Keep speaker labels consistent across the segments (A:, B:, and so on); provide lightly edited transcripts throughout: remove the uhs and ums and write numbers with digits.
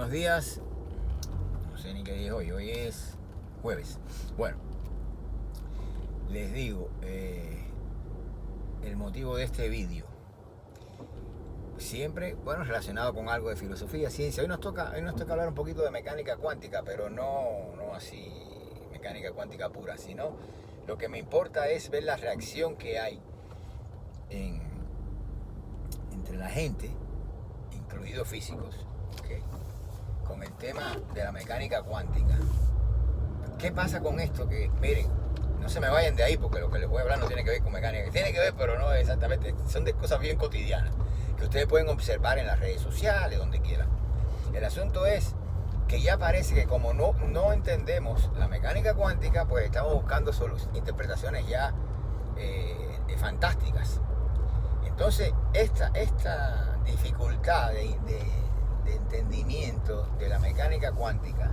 A: Buenos días. No sé ni qué día es hoy. Hoy es jueves. Bueno, les digo, el motivo de este vídeo. Siempre, bueno, relacionado con algo de filosofía, ciencia. Hoy nos toca hablar un poquito de mecánica cuántica, pero no así mecánica cuántica pura, sino lo que me importa es ver la reacción que hay entre la gente, incluidos físicos, ¿okay?, con el tema de la mecánica cuántica. ¿Qué pasa con esto? Que, miren, no se me vayan de ahí porque lo que les voy a hablar no tiene que ver con mecánica. Tiene que ver, pero no exactamente. Son de cosas bien cotidianas que ustedes pueden observar en las redes sociales, donde quieran. El asunto es que ya parece que como no entendemos la mecánica cuántica, pues estamos buscando interpretaciones ya fantásticas. Entonces, esta dificultad de entendimiento de la mecánica cuántica,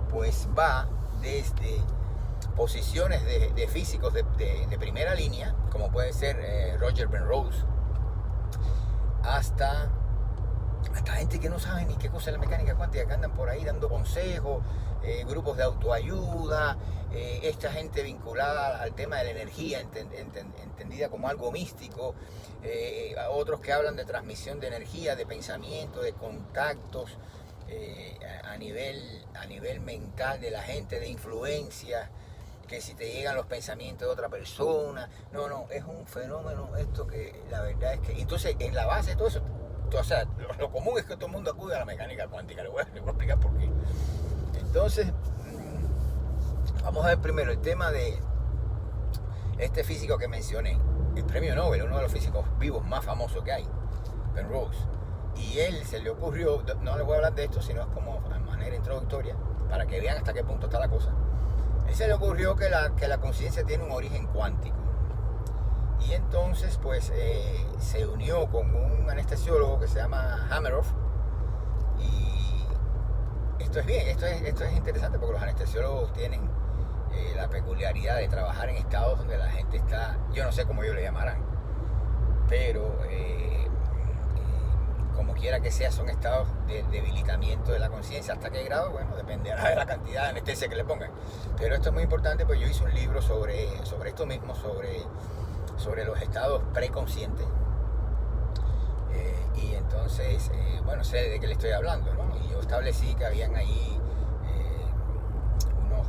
A: pues va desde posiciones de físicos de primera línea, como puede ser Roger Penrose, hasta gente que no sabe ni qué cosa es la mecánica cuántica, que andan por ahí dando consejos, grupos de autoayuda, esta gente vinculada al tema de la energía, entendida como algo místico, otros que hablan de transmisión de energía, de pensamiento, de contactos a nivel mental de la gente, de influencia, que si te llegan los pensamientos de otra persona. No, es un fenómeno esto que la verdad es que... Entonces, en la base de todo eso, o sea, lo común es que todo el mundo acude a la mecánica cuántica. Le voy a explicar por qué. Entonces, vamos a ver primero el tema de este físico que mencioné, el premio Nobel, uno de los físicos vivos más famosos que hay, Penrose. Y él se le ocurrió, no les voy a hablar de esto, sino es como de manera introductoria, para que vean hasta qué punto está la cosa. Él se le ocurrió que la conciencia tiene un origen cuántico. Y entonces, pues, se unió con un anestesiólogo que se llama Hameroff. Y esto es interesante porque los anestesiólogos tienen la peculiaridad de trabajar en estados donde la gente está, yo no sé cómo ellos le llamarán, pero como quiera que sea, son estados de debilitamiento de la conciencia. ¿Hasta qué grado? Bueno, dependerá de la cantidad de anestesia que le pongan. Pero esto es muy importante, pues yo hice un libro sobre esto mismo, sobre los estados preconscientes. Y entonces, bueno, sé de qué le estoy hablando, ¿no? Y yo establecí que habían ahí unos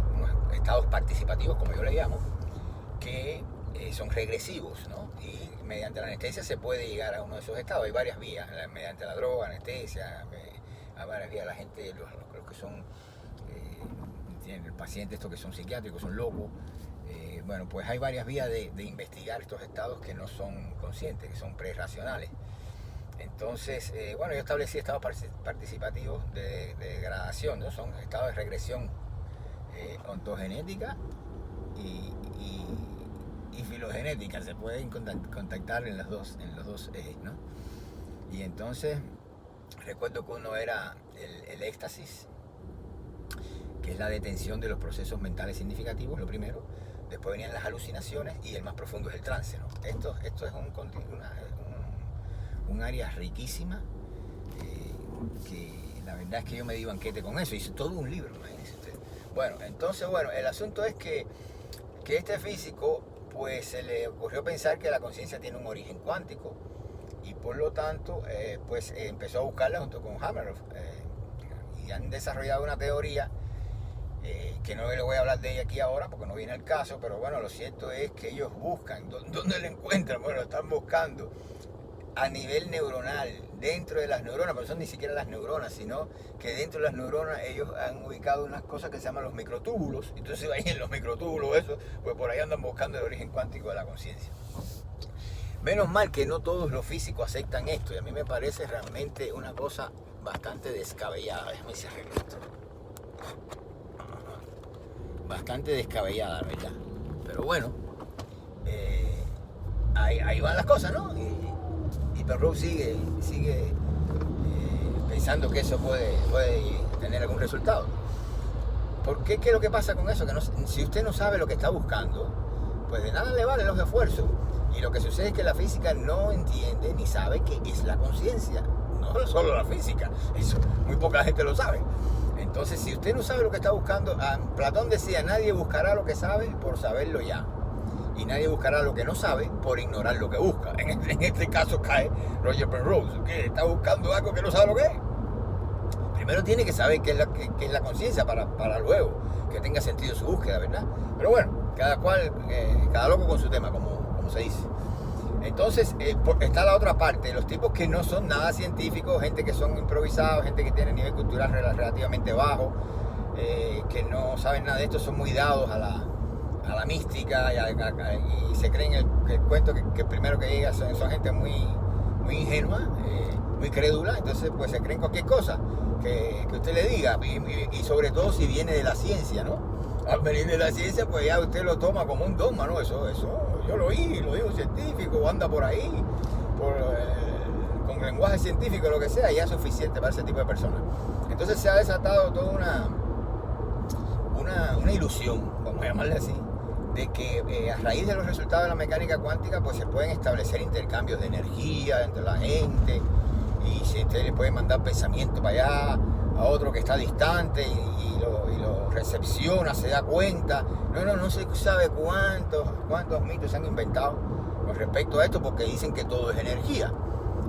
A: estados participativos, como yo le llamo, que son regresivos, ¿no? Y mediante la anestesia se puede llegar a uno de esos estados. Hay varias vías, mediante la droga, anestesia, hay varias vías. La gente, los que son, tienen pacientes estos que son psiquiátricos, son locos. Bueno, pues hay varias vías de investigar estos estados que no son conscientes, que son prerracionales. Entonces, bueno, yo establecí estados participativos de gradación, ¿no? Son estados de regresión ontogenética y filogenética. Se pueden contactar en los dos ejes, ¿no? Y entonces, recuerdo que uno era el éxtasis, que es la detención de los procesos mentales significativos, lo primero. Después venían las alucinaciones y el más profundo es el trance, ¿no? Esto es un área riquísima, que la verdad es que yo me di banquete con eso, hice todo un libro, imagínense ustedes. Bueno, entonces, el asunto es que este físico, pues se le ocurrió pensar que la conciencia tiene un origen cuántico y por lo tanto, pues empezó a buscarla junto con Hameroff, y han desarrollado una teoría que no le voy a hablar de ella aquí ahora porque no viene al caso, pero bueno, lo cierto es que ellos buscan, ¿dónde lo encuentran? Bueno, lo están buscando a nivel neuronal, dentro de las neuronas, pero son ni siquiera las neuronas, sino que dentro de las neuronas ellos han ubicado unas cosas que se llaman los microtúbulos. Entonces ahí en los microtúbulos, eso, pues por ahí andan buscando el origen cuántico de la conciencia. Menos mal que no todos los físicos aceptan esto, y a mí me parece realmente una cosa bastante descabellada. Déjame cerrar esto. Bastante descabellada, ¿verdad? Pero bueno, ahí van las cosas, ¿no? Y Penrose sigue pensando que eso puede tener algún resultado. Porque ¿qué es lo que pasa con eso? Que si usted no sabe lo que está buscando, pues de nada le valen los esfuerzos. Y lo que sucede es que la física no entiende ni sabe qué es la conciencia. no solo la física, eso muy poca gente lo sabe. Entonces, si usted no sabe lo que está buscando, Platón decía, nadie buscará lo que sabe por saberlo ya. Y nadie buscará lo que no sabe por ignorar lo que busca. En este caso cae Roger Penrose, que está buscando algo que no sabe lo que es. Primero tiene que saber qué es la conciencia para luego que tenga sentido su búsqueda, ¿verdad? Pero bueno, cada loco con su tema, como se dice. Entonces está la otra parte, los tipos que no son nada científicos, gente que son improvisados, gente que tiene nivel cultural relativamente bajo, que no saben nada de esto, son muy dados a la mística y se creen el cuento que primero que llega son gente muy ingenua, muy crédula. Entonces pues se creen cualquier cosa que usted le diga, y sobre todo si viene de la ciencia, ¿no? Al venir de la ciencia, pues ya usted lo toma como un dogma, ¿no? Eso yo lo digo un científico, anda por ahí, con lenguaje científico, lo que sea, ya es suficiente para ese tipo de personas. Entonces se ha desatado toda una ilusión, vamos a llamarle así, de que a raíz de los resultados de la mecánica cuántica, pues se pueden establecer intercambios de energía entre la gente, y si usted le puede mandar pensamiento para allá a otro que está distante y lo recepciona, se da cuenta. No se sabe cuántos mitos se han inventado con respecto a esto, porque dicen que todo es energía.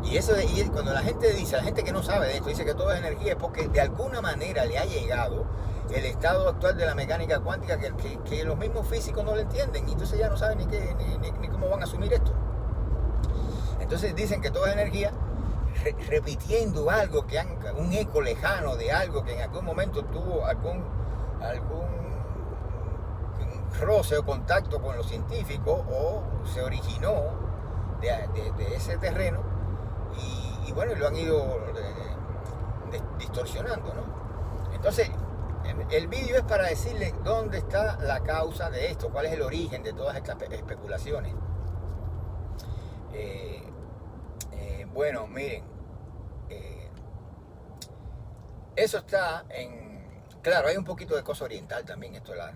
A: Y cuando la gente que no sabe de esto, dice que todo es energía, es porque de alguna manera le ha llegado el estado actual de la mecánica cuántica que los mismos físicos no lo entienden, y entonces ya no saben ni cómo van a asumir esto. Entonces dicen que todo es energía, repitiendo algo un eco lejano de algo que en algún momento tuvo algún roce o contacto con los científicos, o se originó de ese terreno, y bueno, lo han ido distorsionando, ¿no? Entonces el vídeo es para decirle dónde está la causa de esto, cuál es el origen de todas estas especulaciones. Bueno, miren, eso está claro, hay un poquito de cosa oriental también, esto de la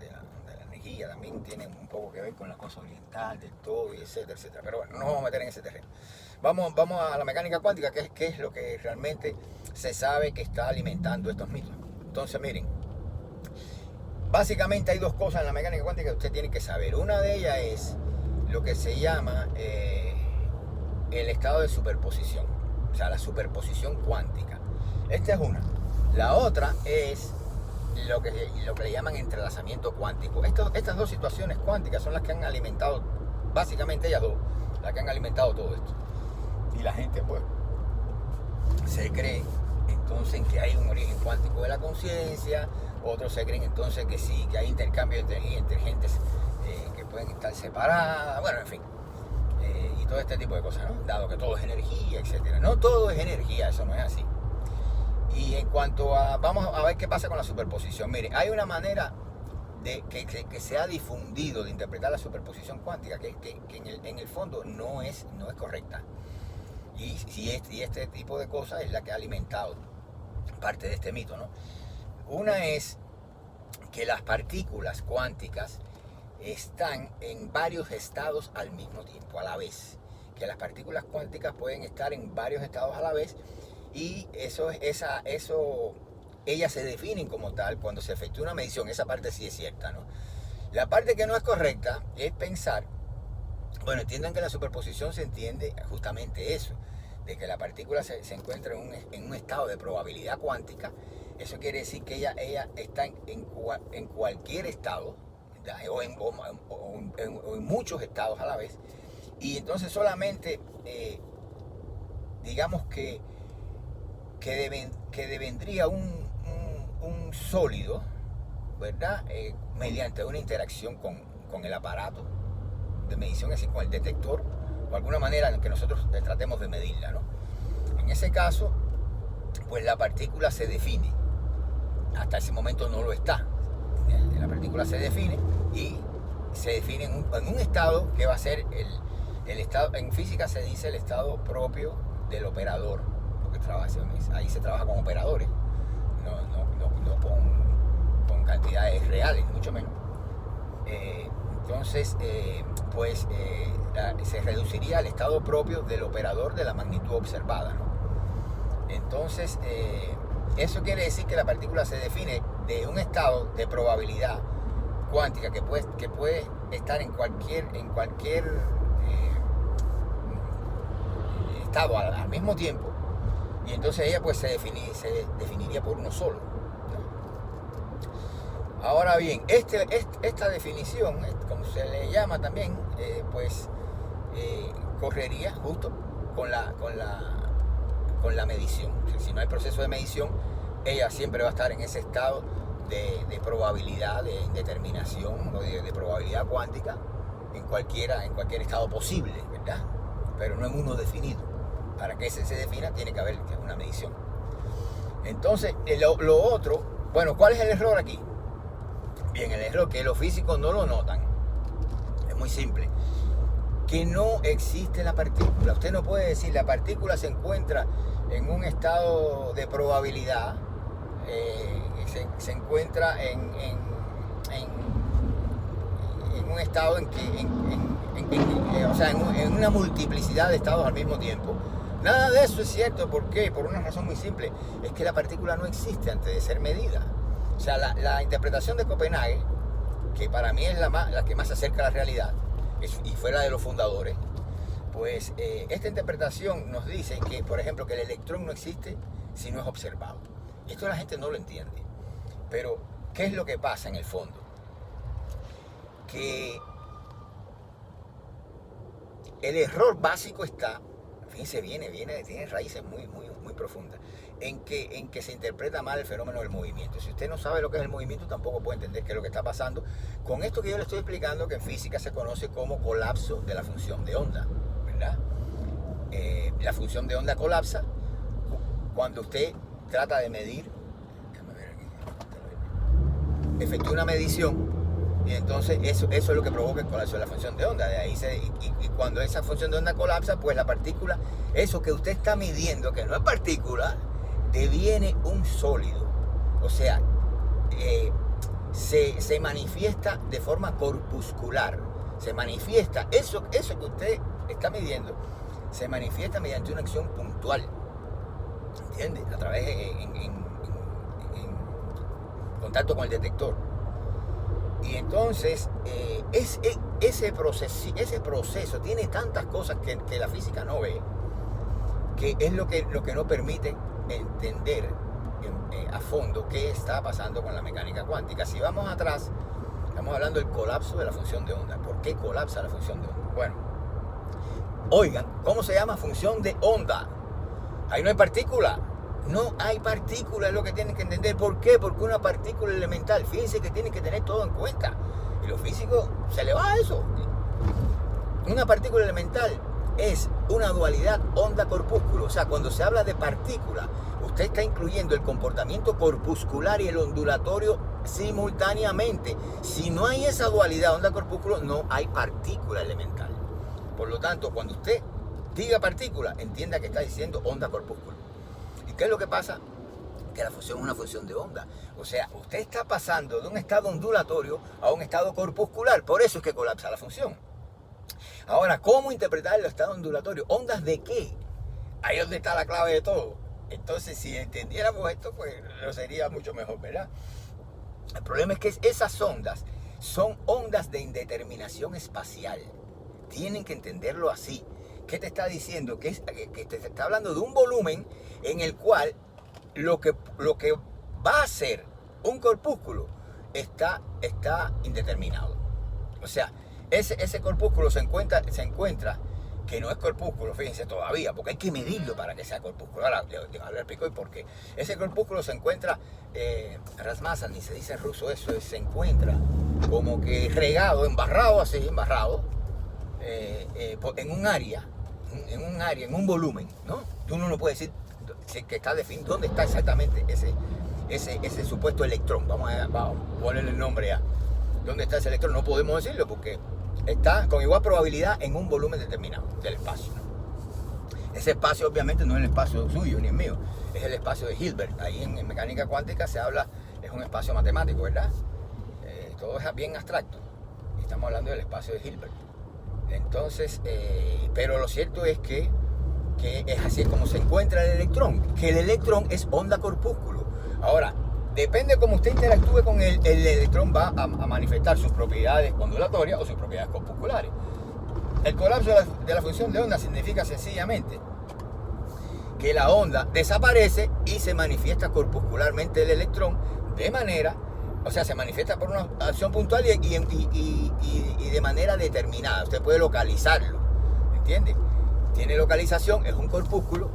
A: energía, también tiene un poco que ver con la cosa oriental, del todo, y etcétera, pero bueno, no nos vamos a meter en ese terreno. Vamos a la mecánica cuántica, que es lo que realmente se sabe que está alimentando estos mitos. Entonces, miren, básicamente hay dos cosas en la mecánica cuántica que usted tiene que saber. Una de ellas es lo que se llama el estado de superposición, o sea, la superposición cuántica. Esta es una. La otra es lo que le llaman entrelazamiento cuántico. Estas dos situaciones cuánticas son las que han alimentado, básicamente ellas dos, las que han alimentado todo esto. Y la gente pues se cree entonces en que hay un origen cuántico de la conciencia, otros se creen entonces que sí, que hay intercambio de energía entre gentes que pueden estar separadas, bueno, en fin, y todo este tipo de cosas, ¿no? Dado que todo es energía, etcétera. No todo es energía, eso no es así. Y en cuanto vamos a ver qué pasa con la superposición. Mire, hay una manera que se ha difundido de interpretar la superposición cuántica que en el fondo no es correcta. Y este tipo de cosas es la que ha alimentado parte de este mito, ¿no? Una es que las partículas cuánticas están en varios estados al mismo tiempo, a la vez. Que las partículas cuánticas pueden estar en varios estados a la vez, y ellas se definen como tal cuando se efectúa una medición. Esa parte sí es cierta, ¿no? La parte que no es correcta es pensar, bueno, entiendan que la superposición se entiende justamente eso, de que la partícula se encuentra en un estado de probabilidad cuántica. Eso quiere decir que ella está en cualquier estado, o en muchos estados a la vez, y entonces solamente digamos que devendría un sólido, ¿verdad? Mediante una interacción con el aparato de medición, así con el detector, o alguna manera en que nosotros tratemos de medirla, ¿no? En ese caso, pues la partícula se define. Hasta ese momento no lo está. La partícula se define, y se define en un estado que va a ser el estado, en física se dice el estado propio del operador, porque ahí se trabaja con operadores, no con cantidades reales, mucho menos. Entonces, se reduciría al estado propio del operador de la magnitud observada, ¿no? Entonces, eso quiere decir que la partícula se define de un estado de probabilidad cuántica que puede estar en cualquier estado al mismo tiempo, y entonces ella pues se definiría por uno solo, ¿no? Ahora bien, esta definición, como se le llama también, correría justo con la medición. Si no hay proceso de medición, ella siempre va a estar en ese estado de probabilidad, de indeterminación o de probabilidad cuántica en cualquier estado posible, ¿verdad? Pero no en uno definido. Para que ese se defina tiene que haber una medición. Entonces, lo otro, bueno, ¿cuál es el error aquí? Bien, el error que los físicos no lo notan es muy simple. Que no existe la partícula. Usted no puede decir la partícula se encuentra en un estado de probabilidad, se encuentra en un estado en una multiplicidad de estados al mismo tiempo. Nada de eso es cierto. ¿Por qué? Por una razón muy simple. Es que la partícula no existe antes de ser medida. O sea, la interpretación de Copenhague, que para mí es la que más se acerca a la realidad, y fue la de los fundadores, pues esta interpretación nos dice que, por ejemplo, que el electrón no existe si no es observado. Esto la gente no lo entiende. Pero, ¿qué es lo que pasa en el fondo? Que el error básico está, fíjense, tiene raíces muy profundas, en que se interpreta mal el fenómeno del movimiento. Si usted no sabe lo que es el movimiento, tampoco puede entender qué es lo que está pasando con esto que yo le estoy explicando, que en física se conoce como colapso de la función de onda, ¿verdad? La función de onda colapsa cuando usted trata de medir, efectúa una medición, y entonces eso es lo que provoca el colapso de la función de onda. De ahí y cuando esa función de onda colapsa, pues la partícula, eso que usted está midiendo, que no es partícula, deviene un sólido. O sea, se manifiesta de forma corpuscular. Se manifiesta, eso que usted está midiendo, se manifiesta mediante una acción puntual. ¿Entiende? A través en contacto con el detector. Y entonces ese proceso tiene tantas cosas que la física no ve, que es lo que no permite entender a fondo qué está pasando con la mecánica cuántica. Si vamos atrás, estamos hablando del colapso de la función de onda. ¿Por qué colapsa la función de onda? Bueno, oigan, ¿cómo se llama? Función de onda. Ahí no hay partícula. No hay partícula, es lo que tienen que entender. ¿Por qué? Porque una partícula elemental, fíjense que tienen que tener todo en cuenta. Y los físicos se le va a eso. Una partícula elemental es una dualidad onda-corpúsculo. O sea, cuando se habla de partícula, usted está incluyendo el comportamiento corpuscular y el ondulatorio simultáneamente. Si no hay esa dualidad onda-corpúsculo, no hay partícula elemental. Por lo tanto, cuando usted diga partícula, entienda que está diciendo onda-corpúsculo. ¿Y qué es lo que pasa? Que la función es una función de onda. O sea, usted está pasando de un estado ondulatorio a un estado corpuscular. Por eso es que colapsa la función. Ahora, ¿cómo interpretar el estado ondulatorio? ¿Ondas de qué? Ahí es donde está la clave de todo. Entonces, si entendiéramos esto, pues lo sería mucho mejor, ¿verdad? El problema es que esas ondas son ondas de indeterminación espacial. Tienen que entenderlo así. ¿Qué te está diciendo? Que te está hablando de un volumen en el cual lo que va a ser un corpúsculo está indeterminado. O sea, ese corpúsculo se encuentra que no es corpúsculo, fíjense todavía, porque hay que medirlo para que sea corpúsculo. Ahora le explico y por qué. Ese corpúsculo se encuentra, Rasmasan, ni se dice en ruso eso, se encuentra como que regado, embarrado, en un área, en un volumen, ¿no? Uno no puede decir que está definido dónde está exactamente ese supuesto electrón. Vamos a ponerle el nombre a dónde está ese electrón. No podemos decirlo porque está con igual probabilidad en un volumen determinado del espacio, ¿no? Ese espacio obviamente no es el espacio suyo ni el mío, es el espacio de Hilbert. Ahí en mecánica cuántica se habla, es un espacio matemático, ¿verdad? Todo es bien abstracto. Estamos hablando del espacio de Hilbert. Entonces, pero lo cierto es que que es así como se encuentra el electrón, que el electrón es onda corpúsculo. Ahora, depende de cómo usted interactúe con él, el electrón va a manifestar sus propiedades ondulatorias o sus propiedades corpusculares. El colapso de la función de onda significa sencillamente que la onda desaparece y se manifiesta corpuscularmente el electrón de manera, o sea, se manifiesta por una acción puntual y de manera determinada. Usted puede localizarlo, ¿entiende? Tiene localización, es un corpúsculo.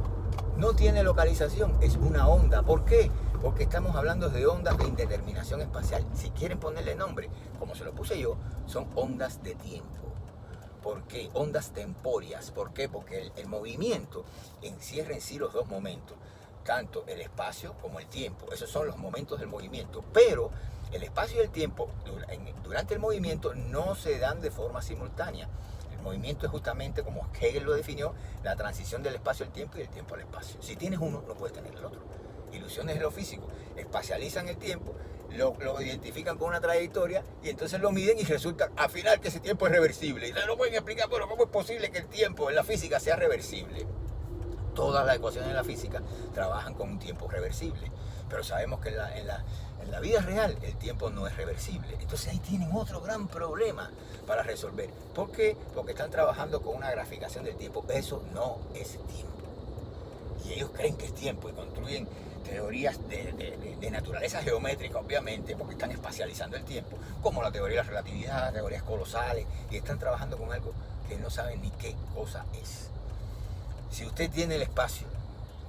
A: No tiene localización, es una onda. ¿Por qué? Porque estamos hablando de ondas de indeterminación espacial. Si quieren ponerle nombre, como se lo puse yo, son ondas de tiempo. ¿Por qué? Ondas tempóreas. ¿Por qué? Porque el movimiento encierra en sí los dos momentos, tanto el espacio como el tiempo. Esos son los momentos del movimiento. Pero el espacio y el tiempo durante el movimiento no se dan de forma simultánea. El movimiento es justamente, como Hegel lo definió, la transición del espacio al tiempo y del tiempo al espacio. Si tienes uno, no puedes tener el otro. Ilusiones de lo físico. Espacializan el tiempo, lo identifican con una trayectoria y entonces lo miden y resulta al final que ese tiempo es reversible. Y no lo pueden explicar, bueno, ¿cómo es posible que el tiempo en la física sea reversible? Todas las ecuaciones de la física trabajan con un tiempo reversible, pero sabemos que en la vida real el tiempo no es reversible. Entonces ahí tienen otro gran problema para resolver. ¿Por qué? Porque están trabajando con una graficación del tiempo. Eso no es tiempo. Y ellos creen que es tiempo y construyen teorías de naturaleza geométrica, obviamente, porque están espacializando el tiempo, como la teoría de la relatividad, teorías colosales, y están trabajando con algo que no saben ni qué cosa es. Si usted tiene el espacio,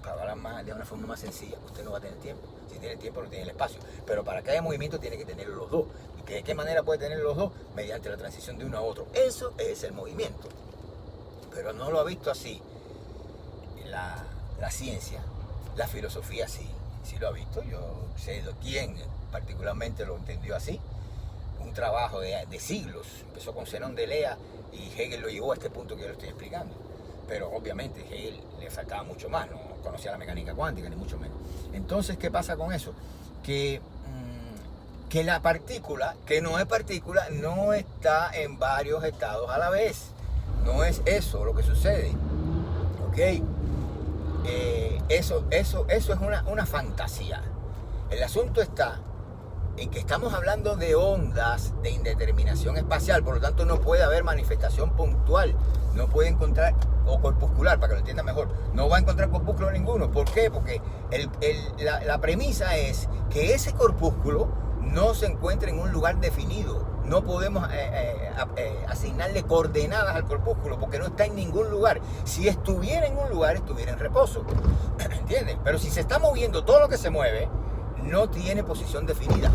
A: para hablar de una forma más sencilla, usted no va a tener tiempo. Si tiene el tiempo, no tiene el espacio. Pero para que haya movimiento tiene que tener los dos. ¿Y de qué manera puede tener los dos? Mediante la transición de uno a otro. Eso es el movimiento. Pero no lo ha visto así la ciencia. La filosofía sí lo ha visto. Yo sé de quién particularmente lo entendió así. Un trabajo de siglos. Empezó con Zenón de Elea y Hegel lo llevó a este punto que yo le estoy explicando. Pero obviamente Hegel le faltaba mucho más, no conocía la mecánica cuántica ni mucho menos. Entonces, ¿qué pasa con eso? Que la partícula, que no es partícula, no está en varios estados a la vez. No es eso lo que sucede. ¿Ok? Eso es una fantasía. El asunto está en que estamos hablando de ondas de indeterminación espacial, por lo tanto no puede haber manifestación puntual, no puede encontrar, o corpuscular, para que lo entienda mejor, no va a encontrar corpúsculo ninguno. ¿Por qué? Porque la premisa es que ese corpúsculo no se encuentra en un lugar definido. No podemos asignarle coordenadas al corpúsculo porque no está en ningún lugar. Si estuviera en un lugar, estuviera en reposo. ¿Entiendes? Pero si se está moviendo, todo lo que se mueve no tiene posición definida.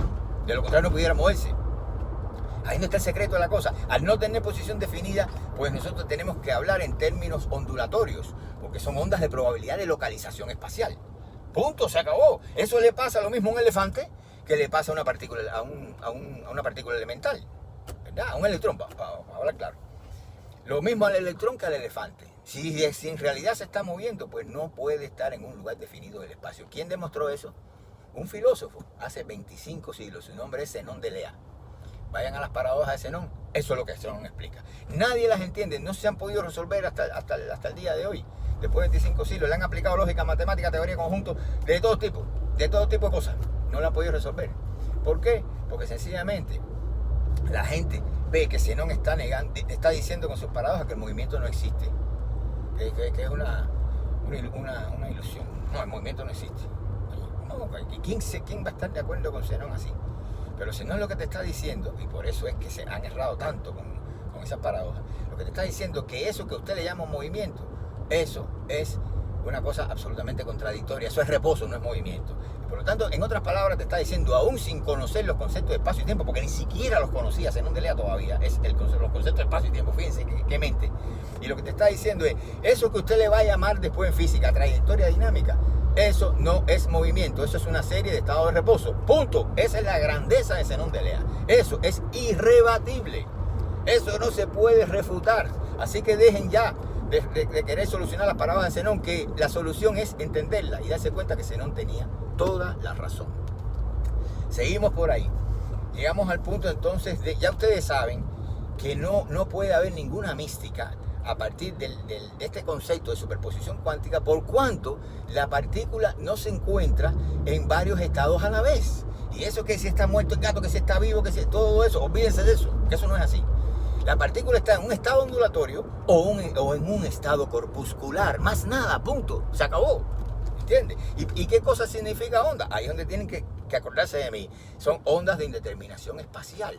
A: De lo contrario, no pudiera moverse. Ahí no está el secreto de la cosa. Al no tener posición definida, pues nosotros tenemos que hablar en términos ondulatorios, porque son ondas de probabilidad de localización espacial. Punto, se acabó. Eso le pasa lo mismo a un elefante que le pasa a una partícula, a una partícula elemental, ¿verdad? A un electrón, para hablar claro. Lo mismo al electrón que al elefante. Si en realidad se está moviendo, pues no puede estar en un lugar definido del espacio. ¿Quién demostró eso? Un filósofo, hace 25 siglos. Su nombre es Zenón de Elea. Vayan a las paradojas de Zenón. Eso es lo que Zenón explica. Nadie las entiende, no se han podido resolver hasta el día de hoy. Después de 25 siglos, le han aplicado lógica, matemática, teoría de conjunto, de todo tipo de cosas. No la han podido resolver. ¿Por qué? Porque sencillamente la gente ve que Zenón está diciendo con sus paradojas que el movimiento no existe. Que es una ilusión. No, el movimiento no existe. No, ¿quién va a estar de acuerdo con Zenón así? Pero Zenón lo que te está diciendo, y por eso es que se han errado tanto con esas paradojas, lo que te está diciendo es que eso que usted le llama movimiento, eso es una cosa absolutamente contradictoria. Eso es reposo, no es movimiento. Por lo tanto, en otras palabras, te está diciendo, aún sin conocer los conceptos de espacio y tiempo, porque ni siquiera los conocía Zenón de Elea todavía, los conceptos de espacio y tiempo, fíjense qué mente. Y lo que te está diciendo es, eso que usted le va a llamar después en física trayectoria dinámica, eso no es movimiento, eso es una serie de estados de reposo. Punto. Esa es la grandeza de Zenón de Elea. Eso es irrebatible. Eso no se puede refutar. Así que dejen ya de querer solucionar las paradojas de Zenón, que la solución es entenderla y darse cuenta que Zenón tenía toda la razón. Seguimos por ahí. Llegamos al punto entonces de, ya ustedes saben que no puede haber ninguna mística a partir de este concepto de superposición cuántica, por cuanto la partícula no se encuentra en varios estados a la vez. Y eso que si está muerto el gato, que si está vivo, que si todo eso, olvídense de eso, que eso no es así. La partícula está en un estado ondulatorio o en un estado corpuscular, más nada, punto, se acabó. ¿Entiendes? ¿Y qué cosa significa onda? Ahí es donde tienen que acordarse de mí. Son ondas de indeterminación espacial.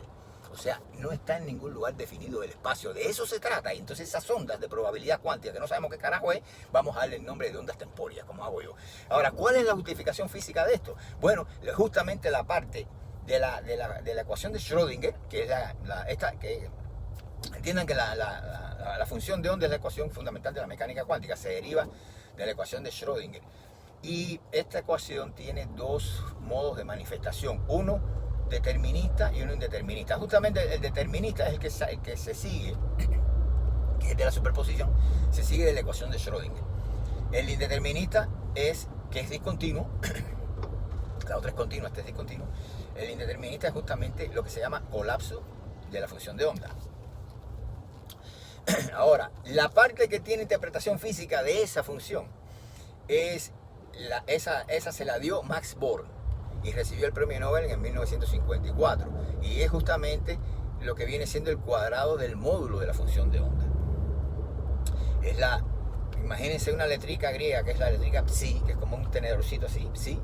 A: O sea, no está en ningún lugar definido del espacio. De eso se trata. Y entonces esas ondas de probabilidad cuántica, que no sabemos qué carajo es, vamos a darle el nombre de ondas tempóreas, como hago yo. Ahora, ¿cuál es la justificación física de esto? Bueno, justamente la parte de la ecuación de Schrödinger, que es que entiendan que la función de onda es la ecuación fundamental de la mecánica cuántica, se deriva de la ecuación de Schrödinger. Y esta ecuación tiene dos modos de manifestación, uno determinista y uno indeterminista. Justamente el determinista es el que se sigue, que es de la superposición, se sigue de la ecuación de Schrödinger. El indeterminista es que es discontinuo, la otra es continua, este es discontinuo. El indeterminista es justamente lo que se llama colapso de la función de onda. Ahora, la parte que tiene interpretación física de esa función es esa se la dio Max Born y recibió el premio Nobel en 1954, y es justamente lo que viene siendo el cuadrado del módulo de la función de onda. Imagínense una letrica griega, que es la letrica psi, que es como un tenedorcito así, psi,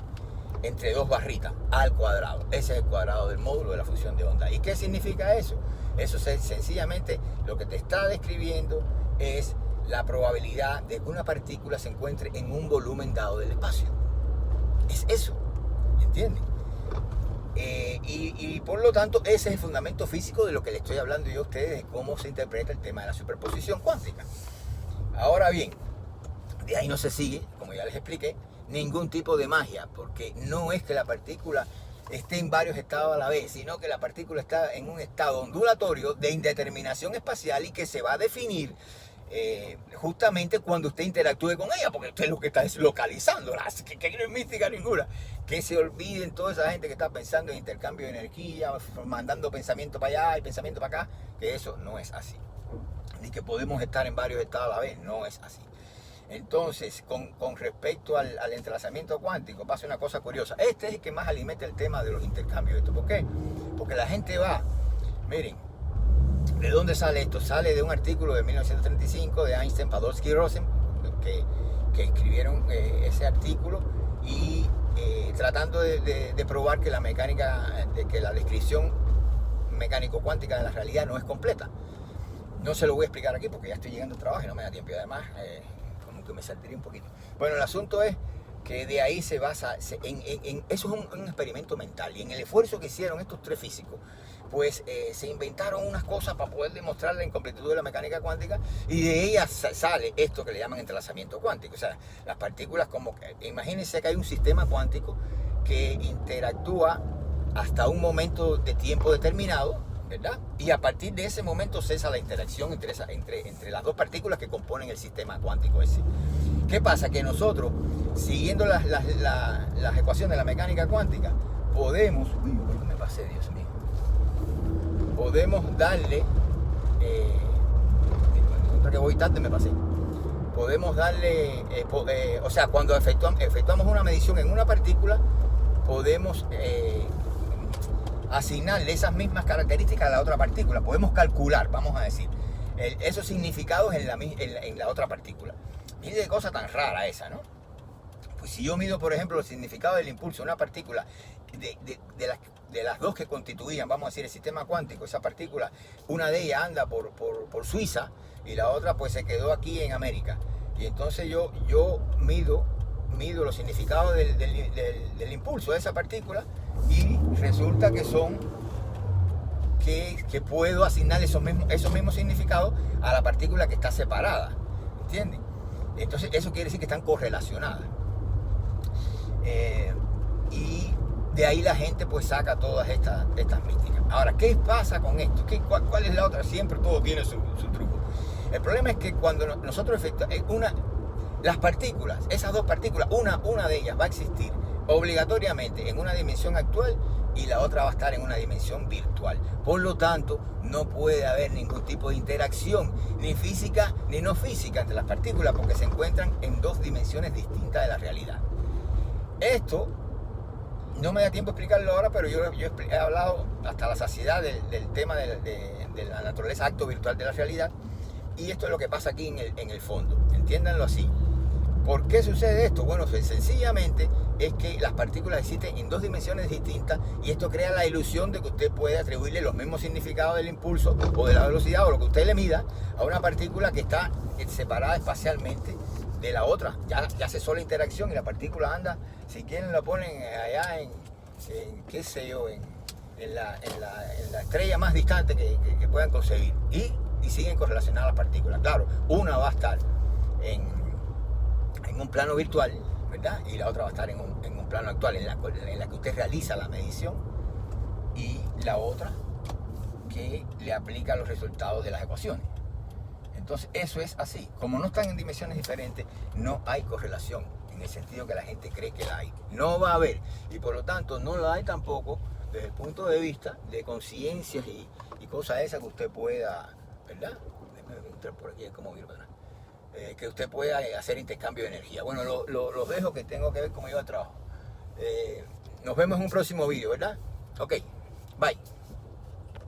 A: entre dos barritas al cuadrado. Ese es el cuadrado del módulo de la función de onda. ¿Y qué significa eso? Eso sencillamente lo que te está describiendo es la probabilidad de que una partícula se encuentre en un volumen dado del espacio. Es eso, ¿entienden? Y por lo tanto ese es el fundamento físico de lo que le estoy hablando yo a ustedes, de cómo se interpreta el tema de la superposición cuántica. Ahora bien, de ahí no se sigue, como ya les expliqué, ningún tipo de magia, porque no es que la partícula esté en varios estados a la vez, sino que la partícula está en un estado ondulatorio de indeterminación espacial y que se va a definir justamente cuando usted interactúe con ella, porque usted lo que está es localizándola, que no es mística ninguna. Que se olviden toda esa gente que está pensando en intercambio de energía, mandando pensamiento para allá y pensamiento para acá, que eso no es así. Ni que podemos estar en varios estados a la vez, no es así. Entonces, con respecto al entrelazamiento cuántico, pasa una cosa curiosa. Este es el que más alimenta el tema de los intercambios. ¿Por qué? Porque la gente va, miren, ¿de dónde sale esto? Sale de un artículo de 1935 de Einstein, Podolsky y Rosen, que escribieron ese artículo y tratando de probar que la mecánica, de que la descripción mecánico-cuántica de la realidad no es completa. No se lo voy a explicar aquí porque ya estoy llegando al trabajo y no me da tiempo. Y además, como que me saltaría un poquito. Bueno, el asunto es que de ahí se basa, eso es un experimento mental. Y en el esfuerzo que hicieron estos tres físicos, pues se inventaron unas cosas para poder demostrar la incompletitud de la mecánica cuántica, y de ellas sale esto que le llaman entrelazamiento cuántico. O sea, las partículas, como que, imagínense que hay un sistema cuántico que interactúa hasta un momento de tiempo determinado, ¿verdad? Y a partir de ese momento cesa la interacción entre las dos partículas que componen el sistema cuántico ese. ¿Qué pasa? Que nosotros, siguiendo las ecuaciones de la mecánica cuántica, podemos... Uy, ¿por qué me pasé, Dios mío? Podemos darle... que voy tarde me pasé. Podemos darle... o sea, cuando efectuamos una medición en una partícula, podemos... asignarle esas mismas características a la otra partícula. Podemos calcular, vamos a decir, esos significados en la otra partícula. Miren qué cosa tan rara esa, ¿no? Pues si yo mido, por ejemplo, el significado del impulso de una partícula, de las dos que constituían, vamos a decir, el sistema cuántico, esa partícula, una de ellas anda por Suiza y la otra pues se quedó aquí en América. Y entonces yo mido los significados del impulso de esa partícula, y resulta que que puedo asignar esos mismos significados a la partícula que está separada, ¿entienden? Entonces eso quiere decir que están correlacionadas, y de ahí la gente pues saca todas estas místicas. Ahora, ¿qué pasa con esto? ¿Cuál es la otra? Siempre todo tiene su truco. El problema es que cuando nosotros efectuamos las partículas, esas dos partículas, una de ellas va a existir obligatoriamente en una dimensión actual y la otra va a estar en una dimensión virtual. Por lo tanto, no puede haber ningún tipo de interacción, ni física ni no física, entre las partículas, porque se encuentran en dos dimensiones distintas de la realidad. Esto no me da tiempo de explicarlo ahora, pero yo he hablado hasta la saciedad del tema de la naturaleza acto virtual de la realidad, y esto es lo que pasa aquí en el fondo. Entiéndanlo así. ¿Por qué sucede esto? Bueno, sencillamente es que las partículas existen en dos dimensiones distintas, y esto crea la ilusión de que usted puede atribuirle los mismos significados del impulso o de la velocidad o lo que usted le mida a una partícula que está separada espacialmente de la otra. Ya cesó la interacción y la partícula anda, si quieren la ponen allá en qué sé yo, en la estrella más distante que puedan conseguir, y siguen correlacionadas las partículas. Claro, una va a estar en un plano virtual, ¿verdad? Y la otra va a estar en un plano actual, en la que usted realiza la medición, y la otra que le aplica los resultados de las ecuaciones. Entonces eso es así. Como no están en dimensiones diferentes, no hay correlación en el sentido que la gente cree que la hay. No va a haber, y por lo tanto no la hay tampoco desde el punto de vista de conciencias y cosas esas que usted pueda, ¿verdad? Déjame entrar por aquí, como vi, ¿verdad? Que usted pueda hacer intercambio de energía. Bueno, los dejo, que tengo que ver cómo iba el trabajo. Nos vemos en un próximo vídeo, ¿verdad? Ok, bye.